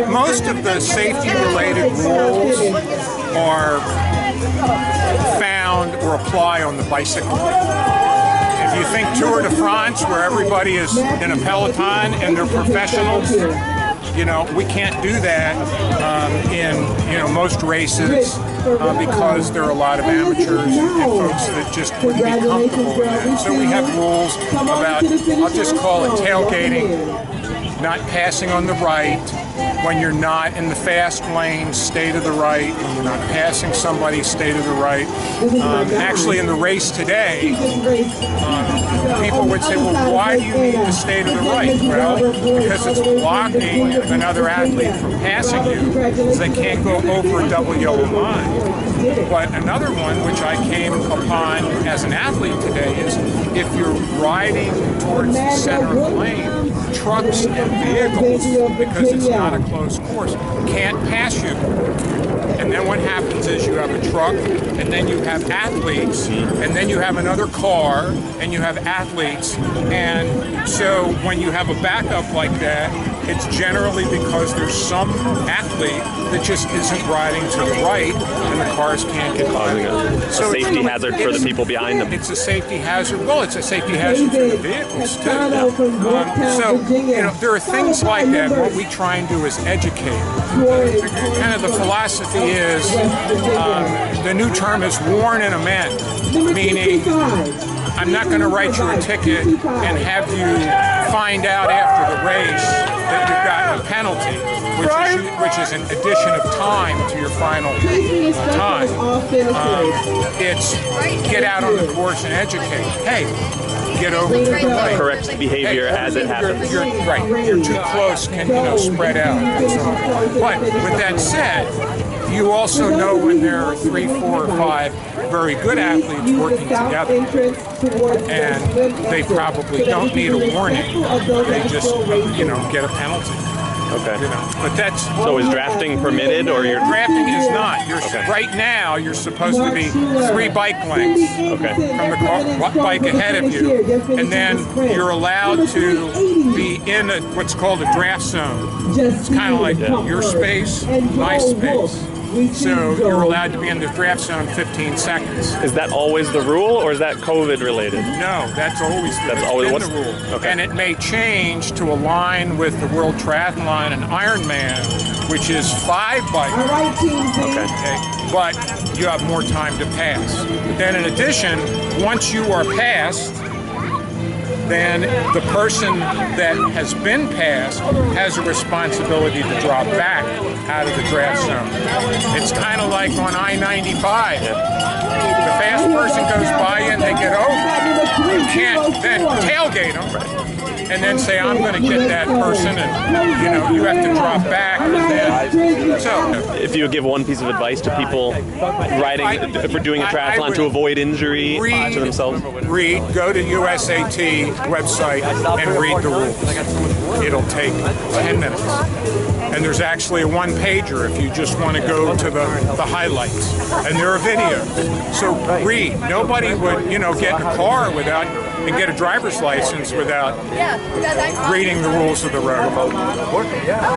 most of the safety-related rules are found or apply on the bicycle. If you think Tour de France, where everybody is in a peloton and they're professionals, you know, we can't do that in most races because there are a lot of amateurs and folks that just wouldn't be comfortable with that. So we have rules about, I'll just call it tailgating, not passing on the right. When you're not in the fast lane, stay to the right. When you're not passing somebody, stay to the right. Actually, in the race today, people would say, well, why do you need to stay to the right? Well, because it's blocking another athlete from passing you, because they can't go over a double yellow line. But another one, which I came upon as an athlete today, is if you're riding towards the center of the lane, trucks and vehicles, because it's not a closed course, can't pass you. And then what happens is you have a truck, and then you have athletes, and then you have another car, and you have athletes. And so when you have a backup like that, it's generally because there's some athlete that just isn't riding to the right, and the cars can't get by. So a safety hazard for the people behind them. It's a safety hazard. Well, it's a safety hazard for the vehicles too. So you know, there are things like that. What we try and do is educate. Kind of the philosophy is the new term is warn and amend, meaning I'm not going to write you a ticket and have you find out after the race that you've gotten a penalty, which is an addition of time to your final time. It's get out on the course and educate. Hey, get over to the right. Correct behavior as it happens. You're right. You're too close. Can spread out. But with that said, you also know when there are 3, 4, or 5 very good athletes working together, and they probably don't need a warning. They just, get a penalty. Okay. But that's so. Is drafting permitted, or you're drafting is not? Right now, you're supposed to be 3 bike lengths from the bike ahead of you, and then you're allowed to be in what's called a draft zone. It's kind of like your space, my space. So you're allowed to be in the draft zone 15 seconds. Is that always the rule, or is that COVID related? No, that's always the rule. Okay. And it may change to align with the World Triathlon and Ironman, which is 5 bike. Okay. But you have more time to pass. Then in addition, once you are passed, then the person that has been passed has a responsibility to drop back out of the draft zone. It's kind of like on I-95. The fast person goes by and they get over. You can't then tailgate them and then say, I'm going to get that person, and you have to drop back. And then, so, if you give one piece of advice to people for doing a triathlon to avoid injury to themselves, go to USAT website and read the rules. It'll take 10 minutes. And there's actually a one-pager if you just want to go to the highlights. And there are videos. So read. Nobody would, get in a car and get a driver's license without reading the rules of the road.